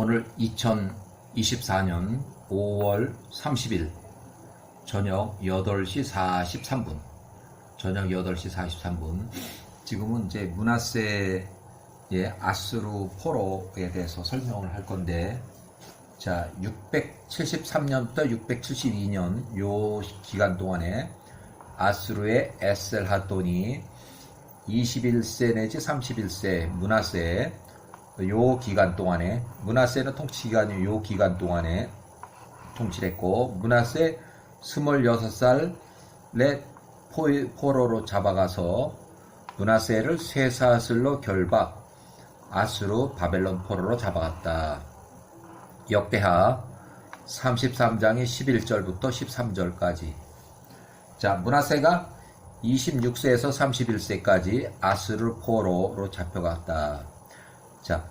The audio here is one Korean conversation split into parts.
오늘 2024년 5월 30일 저녁 8시 43분 지금은 이제 문하세의 아수르 포로에 대해서 설명을 할 건데, 자, 673년부터 672년 요 기간 동안에 아수르의 에셀하돈이 21세 내지 31세 문하세 요 기간 동안에, 문하세는 통치 기간이 요 기간 동안에 통치를 했고, 문하세 26살에 포로로 잡아가서 문하세를 쇠사슬로 결박, 아수르 바벨론 포로로 잡아갔다. 역대하 33장의 11절부터 13절까지. 자, 문하세가 26세에서 31세까지 아수르 포로로 잡혀갔다. 자,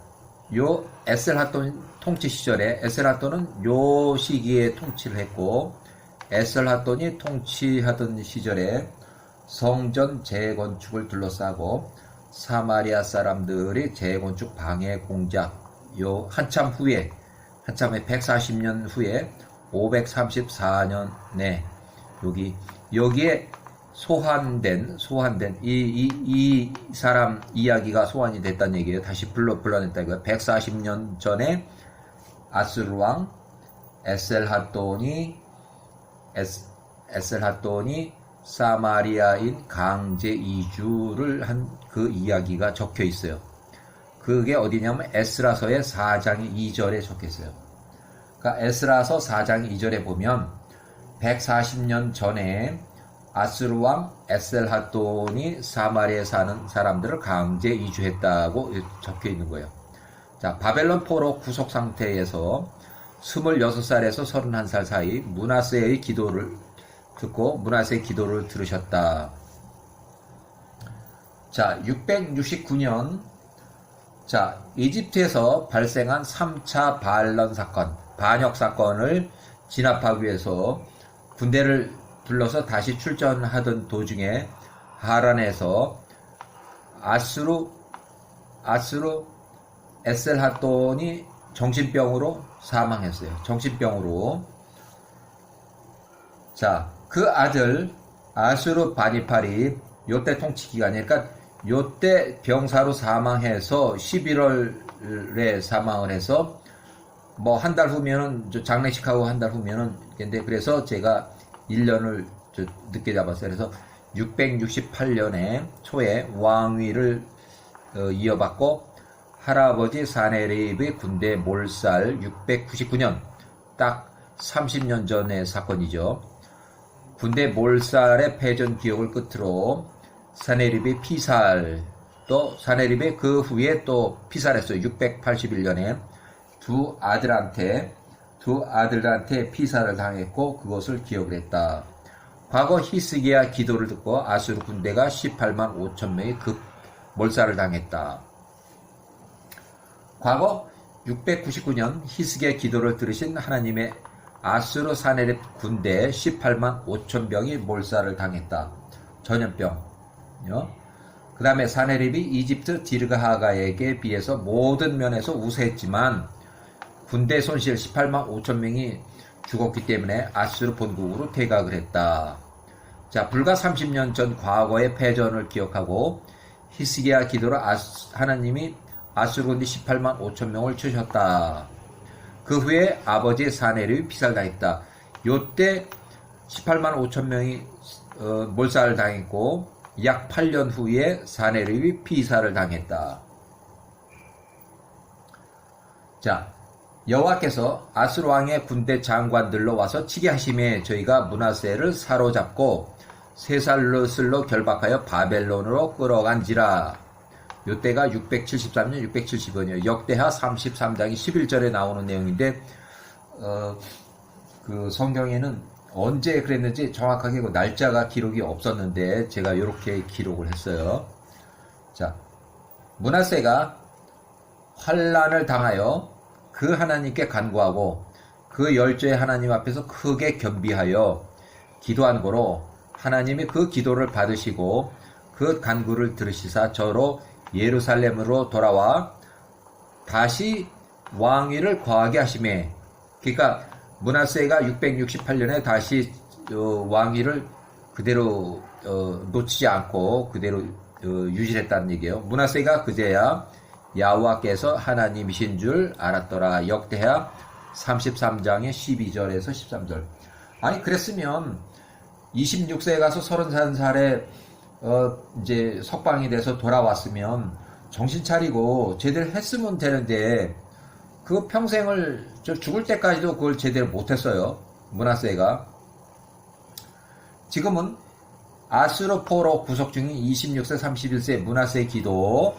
요 에셀하돈 통치 시절에, 에셀하돈은 요 시기에 통치를 했고, 에셀하돈이 통치하던 시절에 성전 재건축을 둘러싸고 사마리아 사람들이 재건축 방해 공작, 요 한참 후에 140년 후에 534년에 여기에 소환된 이 사람 이야기가 소환이 됐다는 얘기예요. 다시 불러냈다 이거예요. 140년 전에 아수르 왕 에셀하돈이 사마리아인 강제 이주를 한 그 이야기가 적혀 있어요. 그게 어디냐면 에스라서의 4장 2절에 적혀 있어요. 그러니까 에스라서 4장 2절에 보면 140년 전에 아수르 왕 에셀하돈이 사마리아에 사는 사람들을 강제 이주했다고 적혀 있는 거예요. 자, 바벨론 포로 구속 상태에서 26살에서 31살 사이 문하세의 기도를 듣고 문하세의 기도를 들으셨다. 자, 669년, 자, 이집트에서 발생한 3차 반란 사건, 반역 사건을 진압하기 위해서 군대를 불러서 다시 출전하던 도중에 하란에서 아수르 에셀하돈이 정신병으로 사망했어요. 정신병으로. 자, 그 아들 아수르 바니팔이 요때 통치 기간이니까, 그러니까 요때 병사로 사망해서 11월에 사망을 해서 뭐 한 달 후면은 장례식하고 한 달 후면은, 근데 그래서 제가 1년을 늦게 잡았어요. 그래서 668년에 초에 왕위를 이어받고, 할아버지 사네립의 군대 몰살 699년, 딱 30년 전의 사건이죠. 군대 몰살의 패전 기억을 끝으로 사네립의 피살, 또 사네립의 그 후에 또 피살했어요. 681년에 두 아들한테 피살을 당했고 그것을 기억을 했다. 과거 히스기야 기도를 듣고 아수르 군대가 18만 5천 명이 급 몰살을 당했다. 과거 699년 히스기야 기도를 들으신 하나님의 아수르 사네립 군대 18만 5천 명이 몰살을 당했다. 전염병. 그 다음에 사네립이 이집트 디르가하가에게 비해서 모든 면에서 우세했지만 군대 손실 18만 5천 명이 죽었기 때문에 아수르 본국으로 퇴각을 했다. 자, 불과 30년 전 과거의 패전을 기억하고 히스기야 기도로 하나님이 아수르 군대 18만 5천 명을 치셨다. 그 후에 아버지 사네립이 피살당했다. 요때 18만 5천 명이 몰살을 당했고, 약 8년 후에 사네립이 피살을 당했다. 자, 여호와께서 아수르 왕의 군대 장관들로 와서 치게 하심에 저희가 문하세를 사로잡고 쇠사슬로 결박하여 바벨론으로 끌어간지라. 요때가 673년, 670년이에요. 역대하 33장이 11절에 나오는 내용인데, 그 성경에는 언제 그랬는지 정확하게 그 날짜가 기록이 없었는데 제가 이렇게 기록을 했어요. 자, 문하세가 환난을 당하여 그 하나님께 간구하고 그 열조의 하나님 앞에서 크게 겸비하여 기도한 거로 하나님이 그 기도를 받으시고 그 간구를 들으시사 저로 예루살렘으로 돌아와 다시 왕위를 거하게 하심에, 그러니까 므낫세가 668년에 다시 왕위를 그대로 놓치지 않고 그대로 유지했다는 얘기예요. 므낫세가 그제야 여호와께서 하나님이신 줄 알았더라. 역대하 33장의 12절에서 13절. 아니 그랬으면 26세에 가서 31살에 이제 석방이 돼서 돌아왔으면 정신 차리고 제대로 했으면 되는데, 그 평생을 죽을 때까지도 그걸 제대로 못했어요. 므낫세가. 지금은 아수르 포로 구속 중인 26세 31세 므낫세의 기도,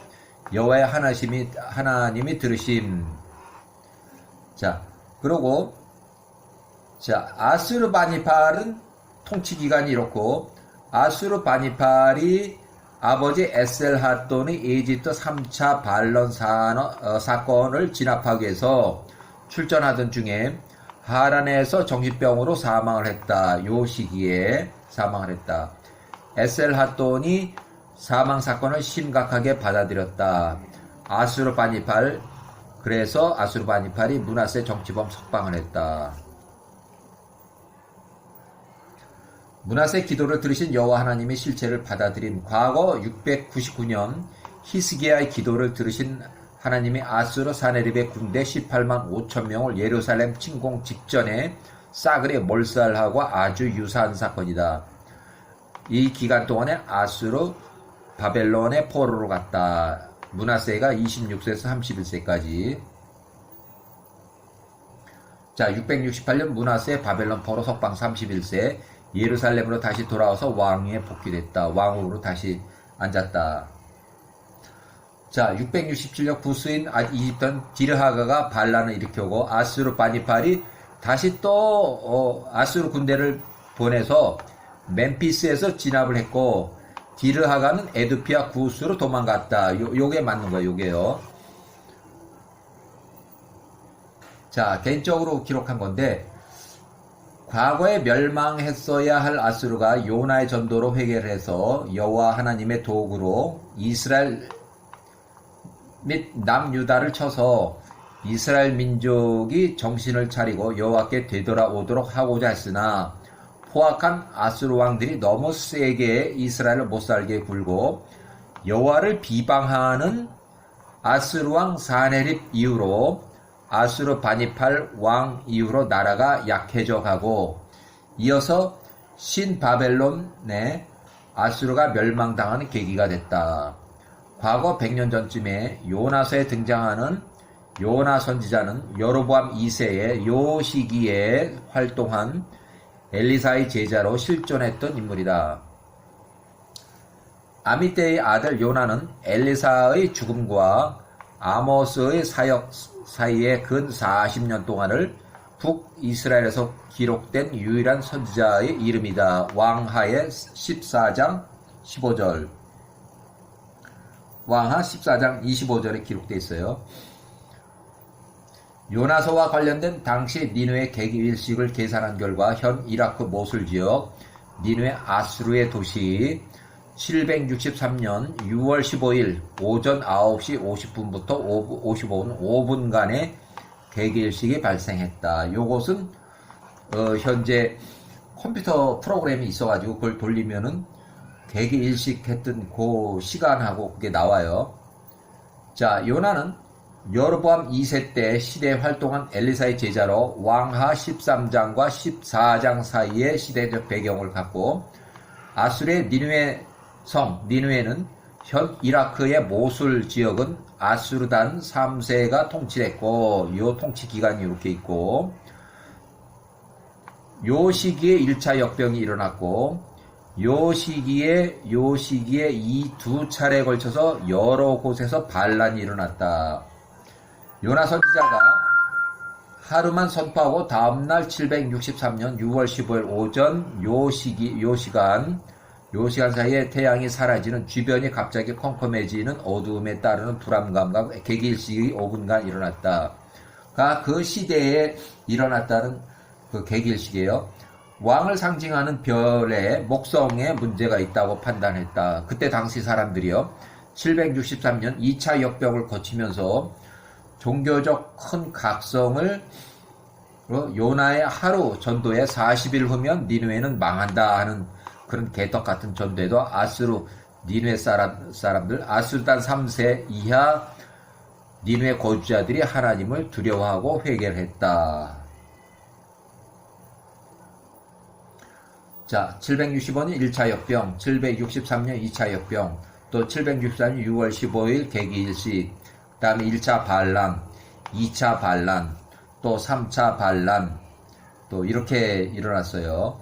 여호와의 하나님이 들으심. 자, 그리고 아수르 바니팔은 통치 기간이 이렇고, 아수르 바니팔이 아버지 에셀핫돈의 이집트 3차 반론 사건을 진압하기 위해서 출전하던 중에 하란에서 정신병으로 사망을 했다. 요 시기에 사망을 했다. 에셀핫돈이 사망 사건을 심각하게 받아들였다. 아수르 바니팔, 그래서 아수르 바니팔이 므낫세 정치범 석방을 했다. 므낫세 기도를 들으신 여호와 하나님의 실체를 받아들인 과거 699년 히스기야의 기도를 들으신 하나님의 아수르 사네립의 군대 18만 5천 명을 예루살렘 침공 직전에 싸그리 몰살하고 아주 유사한 사건이다. 이 기간 동안에 아수르 바벨론의 포로로 갔다. 므낫세가 26세에서 31세까지. 자, 668년 므낫세 바벨론 포로 석방 31세, 예루살렘으로 다시 돌아와서 왕위에 복귀됐다. 왕으로 다시 앉았다. 자, 667년 구스인 이집트 디르하가가 반란을 일으켜고 아수르 바니팔이 다시 또 아수르 군대를 보내서 멤피스에서 진압을 했고, 디르하가는 에드피아 구스로 도망갔다. 요게 맞는 거예요. 요게요. 자, 개인적으로 기록한 건데, 과거에 멸망했어야 할 아수르가 요나의 전도로 회개를 해서 여호와 하나님의 도구로 이스라엘 및 남유다를 쳐서 이스라엘 민족이 정신을 차리고 여호와께 되돌아오도록 하고자 했으나, 포악한 아수르 왕들이 너무 세게 이스라엘을 못살게 굴고 여호와를 비방하는 아수르 왕 사네립 이후로, 아수르 바니팔 왕 이후로 나라가 약해져 가고, 이어서 신바벨론에 아수르가 멸망당하는 계기가 됐다. 과거 100년 전쯤에 요나서에 등장하는 요나 선지자는 여로보암 2세의 요 시기에 활동한 엘리사의 제자로 실존했던 인물이다. 아미떼의 아들 요나는 엘리사의 죽음과 아모스의 사역 사이에 근 40년 동안을 북이스라엘에서 기록된 유일한 선지자의 이름이다. 왕하의 14장 15절. 왕하 14장 25절에 기록되어 있어요. 요나서와 관련된 당시 니느웨 개기일식을 계산한 결과 현 이라크 모술 지역 니느웨 아수르의 도시 763년 6월 15일 오전 9시 50분부터 55분 5분간의 개기일식이 발생했다. 요것은 현재 컴퓨터 프로그램이 있어가지고 그걸 돌리면은 개기일식 했던 그 시간하고 그게 나와요. 자, 요나는 여로보암 2세 때 시대에 활동한 엘리사의 제자로 왕하 13장과 14장 사이의 시대적 배경을 갖고, 아수르의 니느웨 성, 니느웨는 현 이라크의 모술 지역은 아수르단 3세가 통치했고, 요 통치 기간이 이렇게 있고, 요 시기에 1차 역병이 일어났고, 요 시기에 이 두 차례에 걸쳐서 여러 곳에서 반란이 일어났다. 요나 선지자가 하루만 선포하고 다음날 763년 6월 15일 오전 요 시간 사이에 태양이 사라지는, 주변이 갑자기 컴컴해지는 어두움에 따르는 불안감과 개기일식이 5분간 일어났다. 그 시대에 일어났다는 그 개기일식이에요. 왕을 상징하는 별의 목성에 문제가 있다고 판단했다. 그때 당시 사람들이요, 763년 2차 역병을 거치면서 종교적 큰 각성을 요나의 하루 전도에 40일 후면 니느웨는 망한다 하는 그런 개떡 같은 전도에도 니느웨 사람들 아수르단 3세 이하 니느웨 거주자들이 하나님을 두려워하고 회개를 했다. 자, 765년 1차 역병, 763년 2차 역병, 또 764년 6월 15일 개기일식, 그 다음에 1차 반란, 2차 반란, 또 3차 반란, 또 이렇게 일어났어요.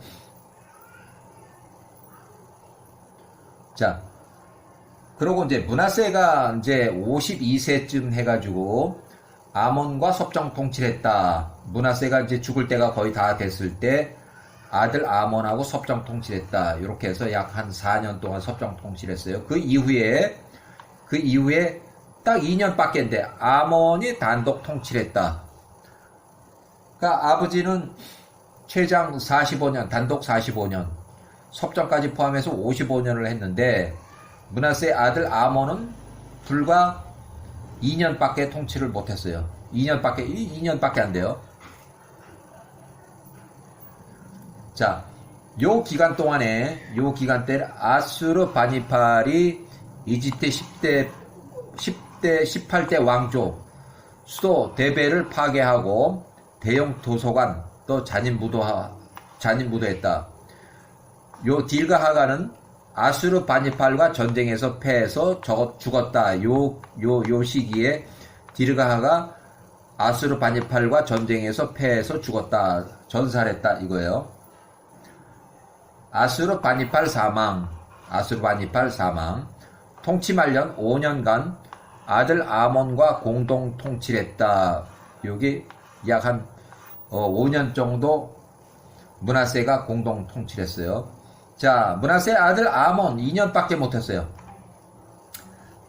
자, 그러고 이제 므낫세가 이제 52세쯤 해가지고 아몬과 섭정 통치를 했다. 므낫세가 이제 죽을 때가 거의 다 됐을 때 아들 아몬하고 섭정 통치를 했다. 이렇게 해서 약 한 4년 동안 섭정 통치를 했어요. 그 이후에 딱 2년밖에 안 돼. 아몬이 단독 통치를 했다. 그러니까 아버지는 최장 45년, 단독 45년, 섭정까지 포함해서 55년을 했는데 므낫세의 아들 아몬은 불과 2년밖에 통치를 못했어요. 2년밖에 안 돼요. 자, 요 기간 때 아수르 바니팔이 이집트 18대 왕조 수도 데베를 파괴하고 대형 도서관 또 잔인무도했다. 요 딜과 하가는 아수르 바니팔과 전쟁에서 패해서 죽었다. 요 시기에 딜과 하가 아수르 바니팔과 전쟁에서 패해서 죽었다. 전사했다 이거예요. 아수르 바니팔 사망. 통치 말년 5년간 아들 아몬과 공동 통치를 했다. 여기 약 한 5년 정도 므낫세가 공동 통치를 했어요. 자, 므낫세의 아들 아몬 2년밖에 못했어요.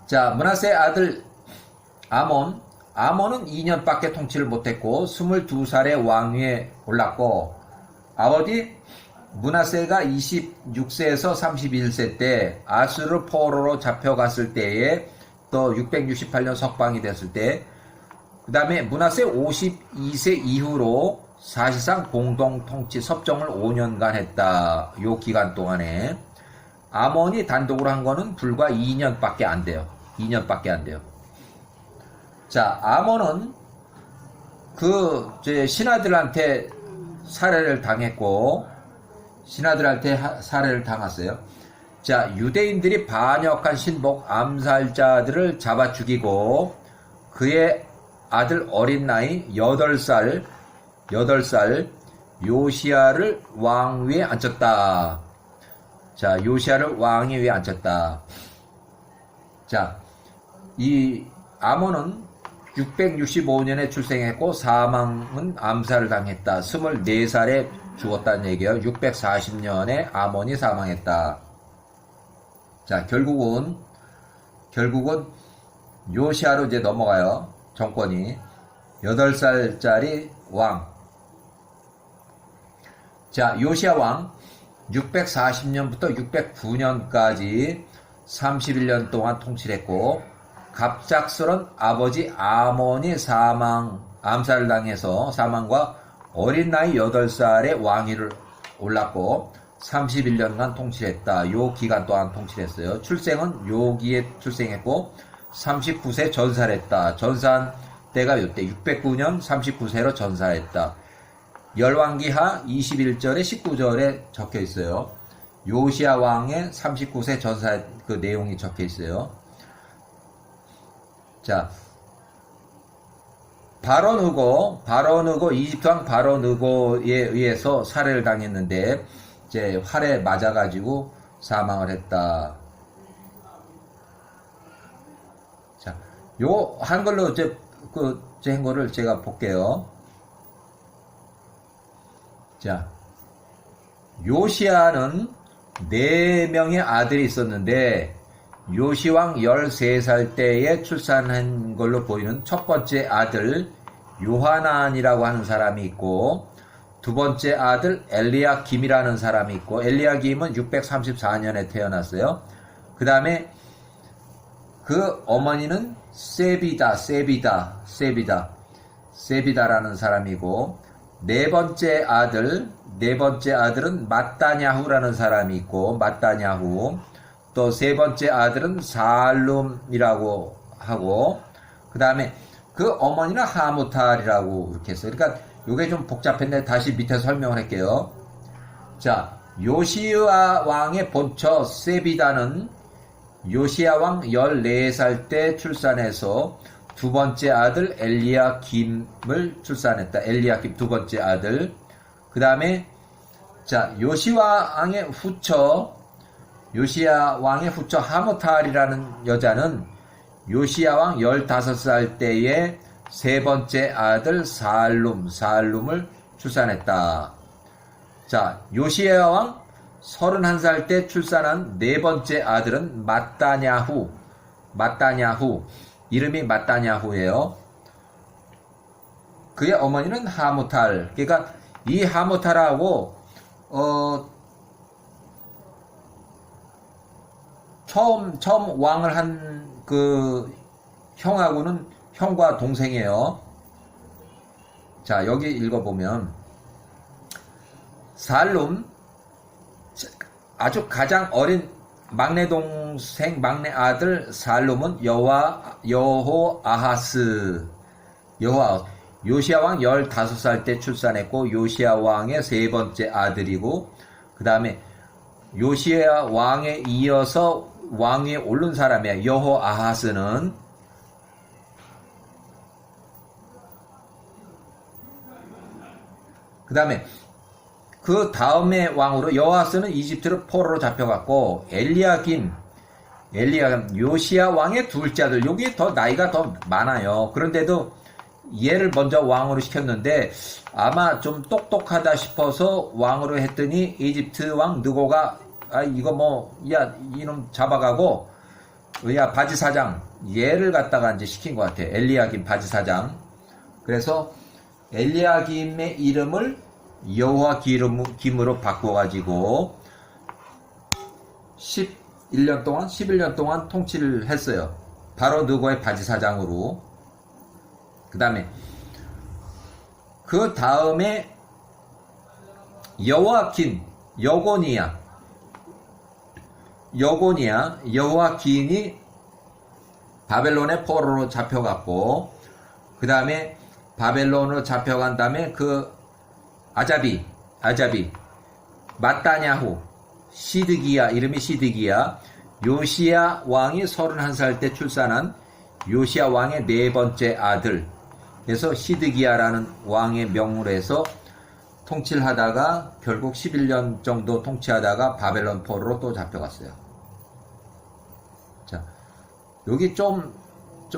자, 므낫세의 아들 아몬은 2년밖에 통치를 못했고 22살에 왕위에 올랐고 아버지 므낫세가 26세에서 31세 때 아수르 포로로 잡혀갔을 때에 또 668년 석방이 됐을 때 그 다음에 므낫세 52세 이후로 사실상 공동 통치 섭정을 5년간 했다. 요 기간 동안에 아몬이 단독으로 한 거는 불과 2년밖에 안 돼요. 자, 아몬은 신하들한테 살해를 당했어요. 자, 유대인들이 반역한 신복 암살자들을 잡아 죽이고 그의 아들 어린 나이 8살 요시야를 왕위에 앉혔다. 자, 요시야를 왕위에 앉혔다. 자, 이 아몬은 665년에 출생했고 사망은 암살을 당했다. 24살에 죽었다는 얘기예요. 640년에 아몬이 사망했다. 자, 결국은 요시야로 이제 넘어가요. 정권이 8살짜리 왕. 자, 요시야 왕 640년부터 609년까지 31년 동안 통치를 했고 갑작스런 아버지 아몬이 암살을 당해서 사망과 어린 나이 8살에 왕위를 올랐고 31년간 통치를 했다. 요 기간 동안 통치를 했어요. 출생은 요기에 출생했고 39세 전사를 했다. 전사한 때가 요때 609년 39세로 전사했다. 열왕기하 21절에 19절에 적혀 있어요. 요시야 왕의 39세 전사 그 내용이 적혀 있어요. 자, 바론 후고 이집트 왕 바론 후고에 의해서 살해를 당했는데 이제 활에 맞아가지고 사망을 했다. 자, 요 한글로 한 거를 제가 볼게요. 자, 요시야는 4명의 아들이 있었는데 요시왕 13살 때에 출산한 걸로 보이는 첫 번째 아들 요하난이라고 하는 사람이 있고 두 번째 아들 엘리야김이라는 사람이 있고 엘리야김은 634년에 태어났어요. 그 다음에 그 어머니는 세비다라는 사람이고, 네 번째 아들은 마따냐후라는 사람이 있고, 마따냐후. 또 세 번째 아들은 살룸이라고 하고, 그 다음에 그 어머니는 하무탈이라고 이렇게 했어요. 그러니까 요게 좀 복잡했는데 다시 밑에 설명을 할게요. 자, 요시야 왕의 본처 세비다는 요시야 왕 14살 때 출산해서 두 번째 아들 엘리야김을 출산했다. 엘리야김 두 번째 아들. 그 다음에 자, 요시야 왕의 후처 하무탈이라는 여자는 요시야 왕 15살 때에 세 번째 아들 살룸을 출산했다. 자, 요시야 왕 31살 때 출산한 네 번째 아들은 마따냐후. 이름이 마따냐후예요. 그의 어머니는 하무탈. 그러니까 이 하무탈하고 처음 왕을 한 그 형하고는 형과 동생이에요. 자, 여기 읽어보면 살룸, 아주 가장 어린 막내 동생, 막내 아들 살룸은 요시야 왕 15살 때 출산했고, 요시야 왕의 세 번째 아들이고, 그 다음에 요시야 왕에 이어서 왕위에 오른 사람이야. 여호아하스는 그 다음에 그 다음에 왕으로 여호아스는 이집트로 포로로 잡혀갔고, 엘리야김 요시야 왕의 둘째 아들, 여기 더 나이가 더 많아요. 그런데도 얘를 먼저 왕으로 시켰는데 아마 좀 똑똑하다 싶어서 왕으로 했더니 이집트 왕 느고가 이놈 잡아가고, 바지사장, 얘를 갖다가 이제 시킨 것 같아. 엘리야김 바지사장. 그래서 엘리야김의 이름을 여호와김으로 바꿔가지고 11년 동안 통치를 했어요. 바로 느고의 바지사장으로. 그 다음에 여호와긴이 바벨론의 포로로 잡혀갔고, 그 다음에 바벨론으로 잡혀간 다음에 그 아자비, 마따냐후, 이름이 시드기야, 요시야 왕이 31살 때 출산한 요시야 왕의 네 번째 아들. 그래서 시드기야라는 왕의 명으로 해서 통치를 하다가 결국 11년 정도 통치하다가 바벨론 포로로 또 잡혀갔어요. 자, 여기 좀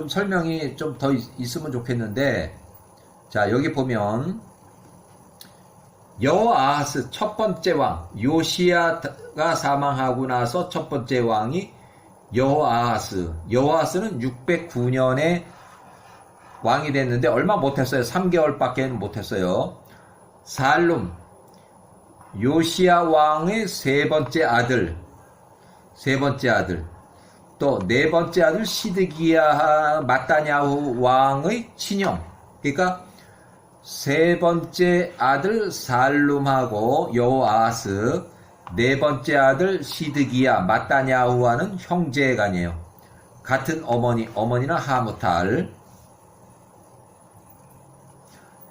설명이 좀 더 있으면 좋겠는데, 자, 여기 보면 여호아하스 첫 번째 왕, 요시야가 사망하고 나서 첫 번째 왕이 여호아하스는 609년에 왕이 됐는데 얼마 못했어요. 3개월밖에 못했어요. 살룸, 요시야 왕의 세 번째 아들, 또 네 번째 아들 시드기야 마따냐후 왕의 친형. 그러니까 세 번째 아들 살룸하고 여호아하스, 네 번째 아들 시드기야 마따냐후와는 형제간이에요. 같은 어머니는 하무탈.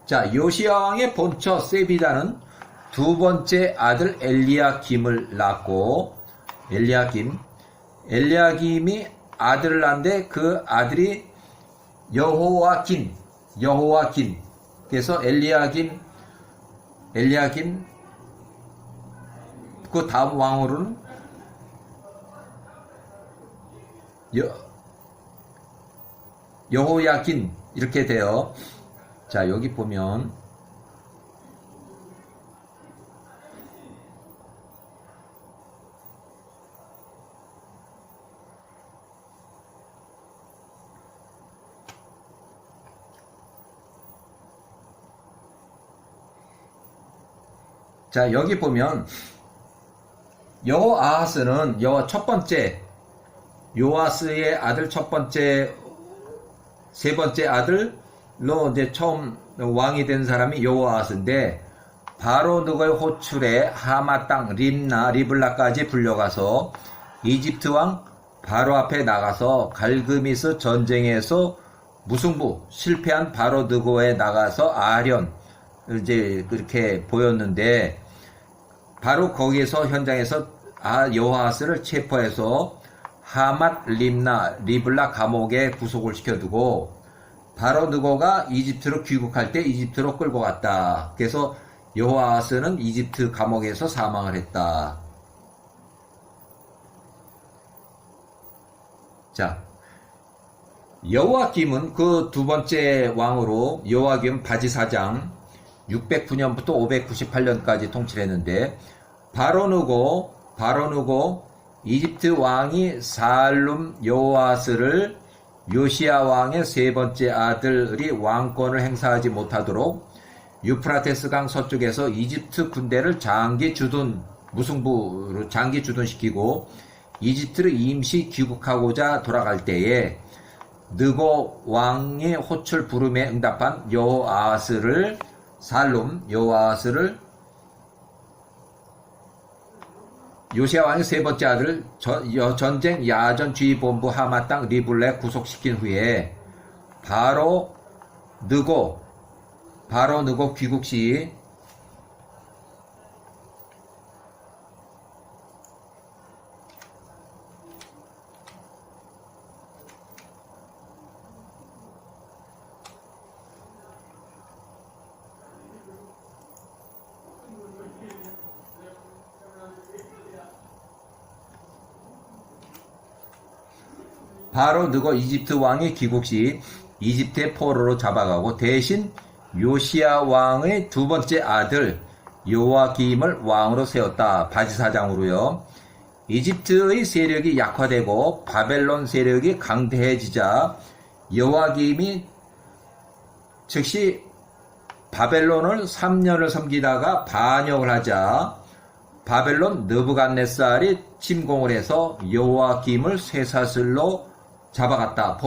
자, 요시야 왕의 본처 세비다는 두 번째 아들 엘리야김을 낳고, 엘리야김이 아들을 낳는데 그 아들이 여호와긴. 그래서 엘리야김 그 다음 왕으로는 여호야긴 이렇게 돼요. 자, 여기 보면 여호아하스는 첫 번째 요아스의 아들 세 번째 아들로 이제 처음 왕이 된 사람이 요아스인데, 바로 느고의 호출에 하마 땅 림나 리블라까지 불려가서 이집트 왕 바로 앞에 나가서 갈그미스 전쟁에서 무승부 실패한 바로 느고에 나가서 아련 이제 그렇게 보였는데, 바로 거기에서 현장에서 여호아스를 체포해서 하맛 림나 리블라 감옥에 구속을 시켜두고, 바로 느고가 이집트로 귀국할 때 이집트로 끌고 갔다. 그래서 여호아스는 이집트 감옥에서 사망을 했다. 자, 여호아김은 그 두 번째 왕으로 여호아김 바지사장 609년부터 598년까지 통치를 했는데, 바로 느고 이집트 왕이 살룸 여호아스를 요시야 왕의 세 번째 아들이 왕권을 행사하지 못하도록 유프라테스 강 서쪽에서 이집트 군대를 무승부로 장기 주둔시키고 이집트를 임시 귀국하고자 돌아갈 때에 느고 왕의 호출 부름에 응답한 살룸 여호아스를 요시야 왕의 세 번째 아들을 전쟁 야전 주의본부 하마 땅 리블레 구속시킨 후에 바로 느고 귀국 시 바로 느고 이집트 왕이 귀국 시 이집트의 포로로 잡아가고 대신 요시야 왕의 두 번째 아들 요아김을 왕으로 세웠다. 바지사장으로요. 이집트의 세력이 약화되고 바벨론 세력이 강대해지자 요아김이 즉시 바벨론을 3년을 섬기다가 반역을 하자 바벨론 느부갓네살이 침공을 해서 요아김을 쇠사슬로 잡아갔다.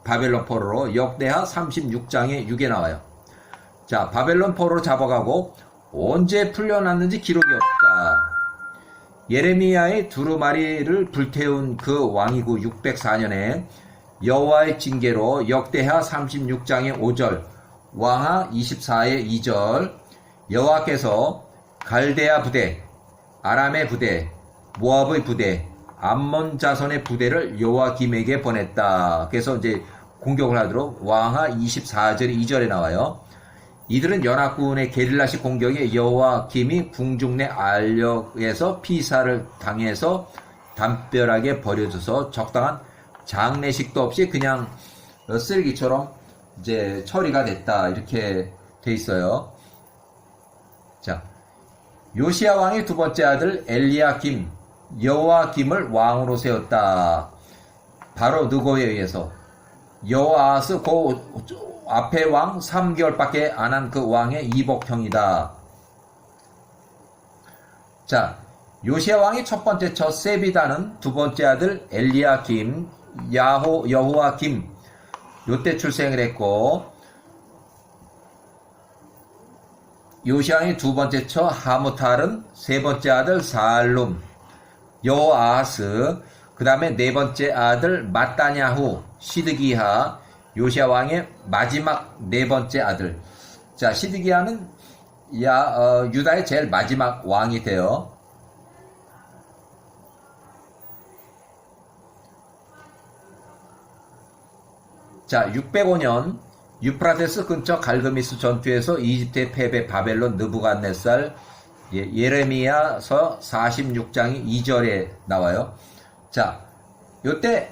바벨론 포로로. 역대하 36장에 6에 나와요. 자, 바벨론 포로로 잡아가고 언제 풀려났는지 기록이 없다. 예레미야의 두루마리를 불태운 그 왕이고 604년에 여호와의 징계로 역대하 36장의 5절, 왕하 24의 2절, 여호와께서 갈대아 부대, 아람의 부대, 모압의 부대, 암몬 자손의 부대를 요아김에게 보냈다. 그래서 이제 공격을 하도록 왕하 24절 2절에 나와요. 이들은 연합군의 게릴라식 공격에 요아김이 궁중 내 알력에서 피살을 당해서 담벼락에 버려져서 적당한 장례식도 없이 그냥 쓰레기처럼 이제 처리가 됐다. 이렇게 돼 있어요. 자, 요시야 왕의 두 번째 아들 여호아김을 왕으로 세웠다. 바로 느고에 의해서. 여호아스 앞에 왕 3개월밖에 안 한 그 왕의 이복형이다. 자, 요시야 왕의 첫 번째 처 세비다는 두 번째 아들 여호아김 요때 출생을 했고, 요시야 왕의 두 번째 처 하무탈은 세 번째 아들 살룸 여호아스, 그 다음에 네 번째 아들 마따냐후 시드기야, 요시야 왕의 마지막 네 번째 아들. 자, 시드기야는 유다의 제일 마지막 왕이 돼요. 자, 605년 유프라테스 근처 갈그미스 전투에서 이집트의 패배 바벨론 느부갓네살, 예레미야서 46장이 2절에 나와요. 자, 요때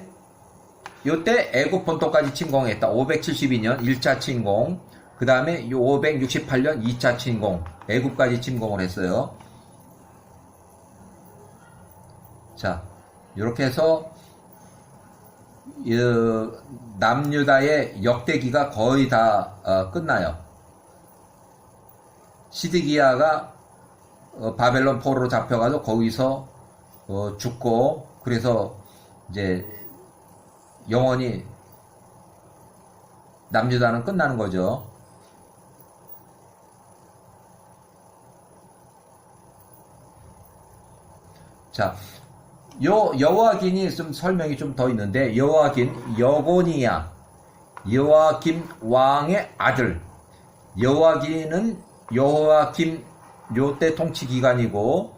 애굽 본토까지 침공했다. 572년 1차 침공, 그 다음에 568년 2차 침공, 애굽까지 침공을 했어요. 자, 이렇게 해서 남유다의 역대기가 거의 다 끝나요. 시드기야가 바벨론 포로로 잡혀가지고 거기서 죽고, 그래서 이제 영원히 남유다는 끝나는 거죠. 자, 여호와긴이 좀 설명이 좀 더 있는데, 여호와긴 여고니야, 여호와김 왕의 아들. 여호와긴은 여호와김 요때 통치 기간이고,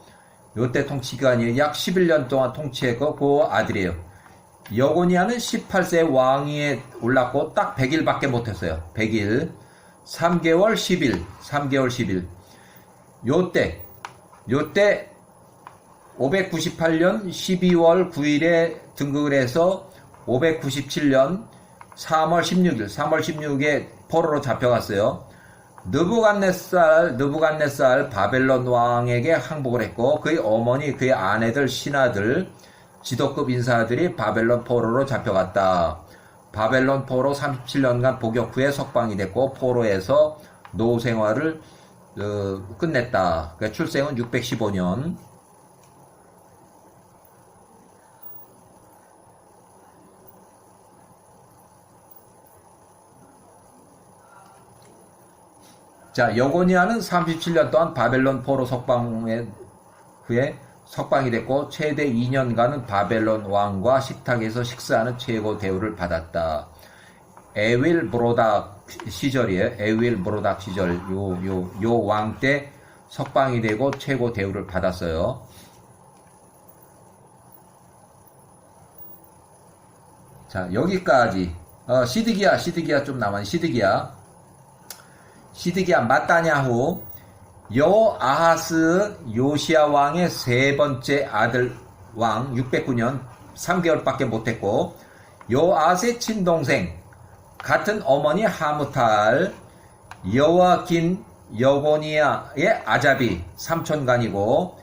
요때 통치 기간이 약 11년 동안 통치했고 그 아들이에요. 여고니아는 18세 왕위에 올랐고 딱 100일밖에 못했어요. 100일, 3개월 10일, 3개월 10일. 요때 598년 12월 9일에 등극을 해서 597년 3월 16에 포로로 잡혀갔어요. 느부갓네살 바벨론 왕에게 항복을 했고, 그의 어머니, 그의 아내들, 신하들, 지도급 인사들이 바벨론 포로로 잡혀갔다. 바벨론 포로 37년간 복역 후에 석방이 됐고, 포로에서 노후 생활을 끝냈다. 그러니까 출생은 615년. 자, 여고니아는 37년 동안 바벨론 포로 석방 후에 석방이 됐고, 최대 2년간은 바벨론 왕과 식탁에서 식사하는 최고 대우를 받았다. 에윌 브로닥 시절이에요. 에윌 브로닥 시절. 요 왕 때 석방이 되고 최고 대우를 받았어요. 자, 여기까지. 시드기야 좀 남았네. 시드기야 마따냐후, 여아하스 요시야 왕의 세 번째 아들 왕, 609년 3개월밖에 못했고, 여아하스의 친동생, 같은 어머니 하무탈, 여호와긴 여고니아의 아자비 삼촌간이고,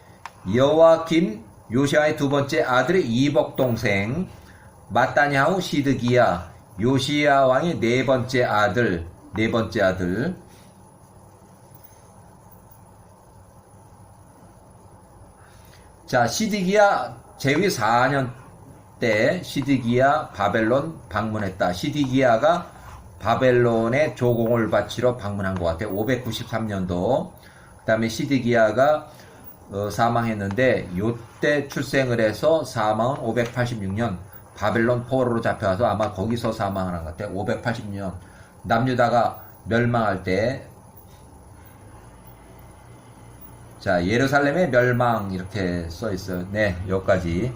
여호와긴 요시야의 두 번째 아들의 이복 동생, 마따냐후 시드기야 요시야 왕의 네 번째 아들. 자, 시드기야 제위 4년 때 시드기야 바벨론 방문했다. 시드기야가 바벨론에 조공을 바치러 방문한 것 같아요. 593년도. 그 다음에 시드기야가 사망했는데, 요때 출생을 해서 사망은 586년 바벨론 포로로 잡혀와서 아마 거기서 사망하는 것 같아요. 586년 남유다가 멸망할 때. 자, 예루살렘의 멸망 이렇게 써 있어요. 네, 여기까지.